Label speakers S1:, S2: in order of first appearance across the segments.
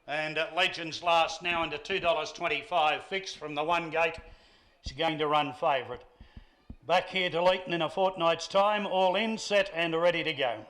S1: And Legends Last now into $2.25 fixed from the one gate. He's going to run favourite. Back here to LEETON in a fortnight's time, all in, set and ready to go.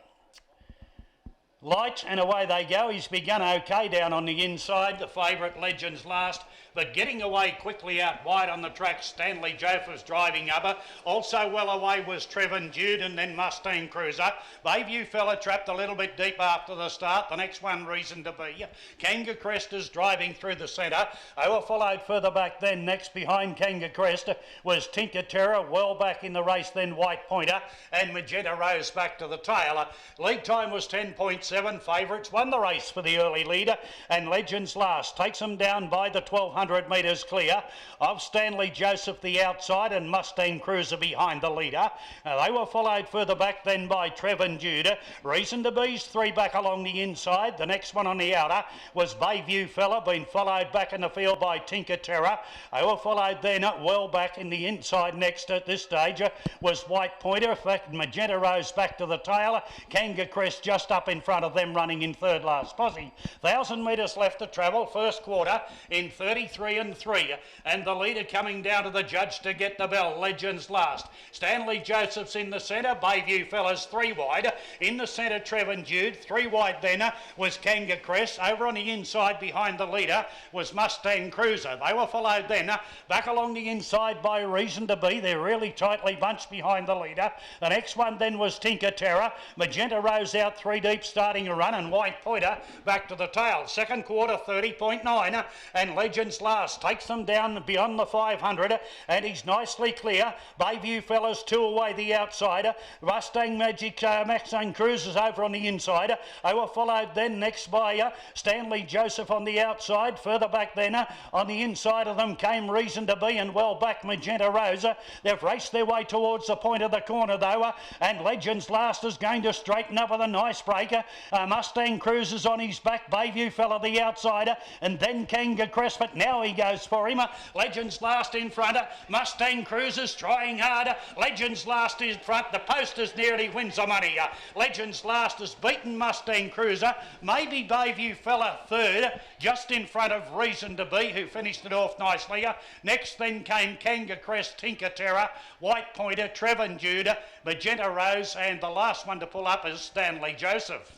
S1: Light and away they go. He's begun okay down on the inside, the favourite Legends Last, but getting away quickly out wide on the track. Stanley Joseph's driving upper. Also well away was Trevor Jude and then Mustang Cruiser. Bayview Fella trapped a little bit deep after the start. The next one, Reason to Be. Kanga Crest is driving through the centre. They were followed further back then. Next behind Kanga Crest was Tinker Terror. Well back in the race then White Pointer and Magenta Rose back to the tail. Lead time was 10.7. Favourites won the race for the early leader, and Legends Last takes them down by the 1200 metres clear of Stanley Joseph the outside and Mustang Cruiser behind the leader. They were followed further back then by Trevor Jude. Reason to Be's three back along the inside. The next one on the outer was Bayview Fella, been followed back in the field by Tinker Terror. They were followed then well back in the inside. Next at this stage was White Pointer. In fact, Magenta Rose back to the tail. Kanga Crest just up in front of them, running in third last posse. 1,000 metres left to travel, first quarter in 33 and 3, and the leader coming down to the judge to get the bell. Legends Last. Stanley Joseph's in the centre. Bayview Fellas three wide. In the centre, Trevor Jude. Three wide then was Kanga Crest. Over on the inside behind the leader was Mustang Cruiser. They were followed then back along the inside by Reason to Be. They're really tightly bunched behind the leader. The next one then was Tinker Terror. Magenta Rose out three deep, starting a run, and White Pointer back to the tail. Second quarter 30.9, and Legends Last takes them down beyond the 500, and he's nicely clear. Bayview Fellas two away the outsider. Mustang Mustang Cruisers over on the inside. They were followed then next by Stanley Joseph on the outside. Further back then on the inside of them came Reason to Be, and well back Magenta Rose. They've raced their way towards the point of the corner though, and Legends Last is going to straighten up with a nice breaker. Mustang Cruiser's on his back. Bayview Fella the outsider, and then Kanga Crest, but now he goes for him. Legends Last in front. Mustang Cruiser's trying hard. Legends Last in front. The posters nearly wins the money. Legends Last has beaten Mustang Cruiser. Maybe Bayview Fella third, just in front of Reason to Be, who finished it off nicely. Next then came Kanga Crest, Tinker Terror, White Pointer, Trevor Jude, Magenta Rose, and the last one to pull up is Stanley Joseph.